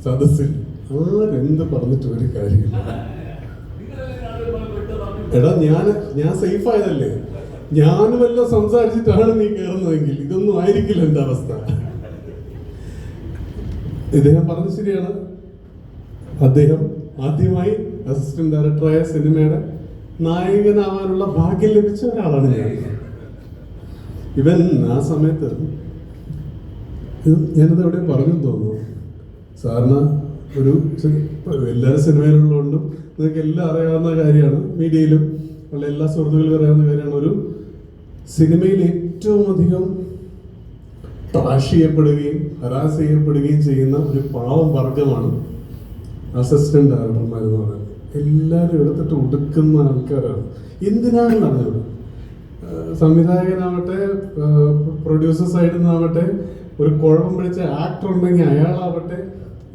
സദസ്സിൽ ആരെന്ത് പറഞ്ഞിട്ട് ഒരു കാര്യമില്ല. എടാ ഞാൻ സേഫ് ആയതല്ലേ, ഞാൻ വല്ലതും സംസാരിച്ചിട്ടാണ് നീ കയറുന്നതെങ്കിൽ ഇതൊന്നും ആയിരിക്കില്ല എന്റെ അവസ്ഥ. ഇദ്ദേഹം പറഞ്ഞത് ശരിയാണ്. അദ്ദേഹം ആദ്യമായി അസിസ്റ്റന്റ് ഡയറക്ടറായ സിനിമയുടെ നായകനാവാനുള്ള ഭാഗ്യം ലഭിച്ച ഒരാളാണ് ഞാൻ. ഇവൻ ആ സമയത്ത് ഞാനത് എവിടെ പറഞ്ഞു തോന്നുന്നു, സാറിന് ഒരു എല്ലാവരും സിനിമയിലുള്ളതുകൊണ്ടും നിങ്ങൾക്ക് എല്ലാം അറിയാവുന്ന കാര്യമാണ്, മീഡിയയിലും ഉള്ള എല്ലാ സുഹൃത്തുക്കൾക്കും അറിയാവുന്ന കാര്യമാണ്. ഒരു സിനിമയിൽ ഏറ്റവും അധികം ട്രാഷ് ചെയ്യപ്പെടുകയും ഹരാസ് ചെയ്യപ്പെടുകയും ചെയ്യുന്ന ഒരു പാവം വർഗമാണ് അസിസ്റ്റന്റ് ഡയറക്ടർമാർ എന്ന് പറയുന്നത്. എല്ലാവരും എടുത്തിട്ട് ഒടുക്കുന്ന ആൾക്കാരാണ്. എന്തിനാണെന്ന് അറിഞ്ഞത്, സംവിധായകനാവട്ടെ, പ്രൊഡ്യൂസർ സൈഡിൽ നിന്നാവട്ടെ, ഒരു കുഴപ്പം പിടിച്ച ആക്ടർ ഉണ്ടെങ്കിൽ അയാളാവട്ടെ,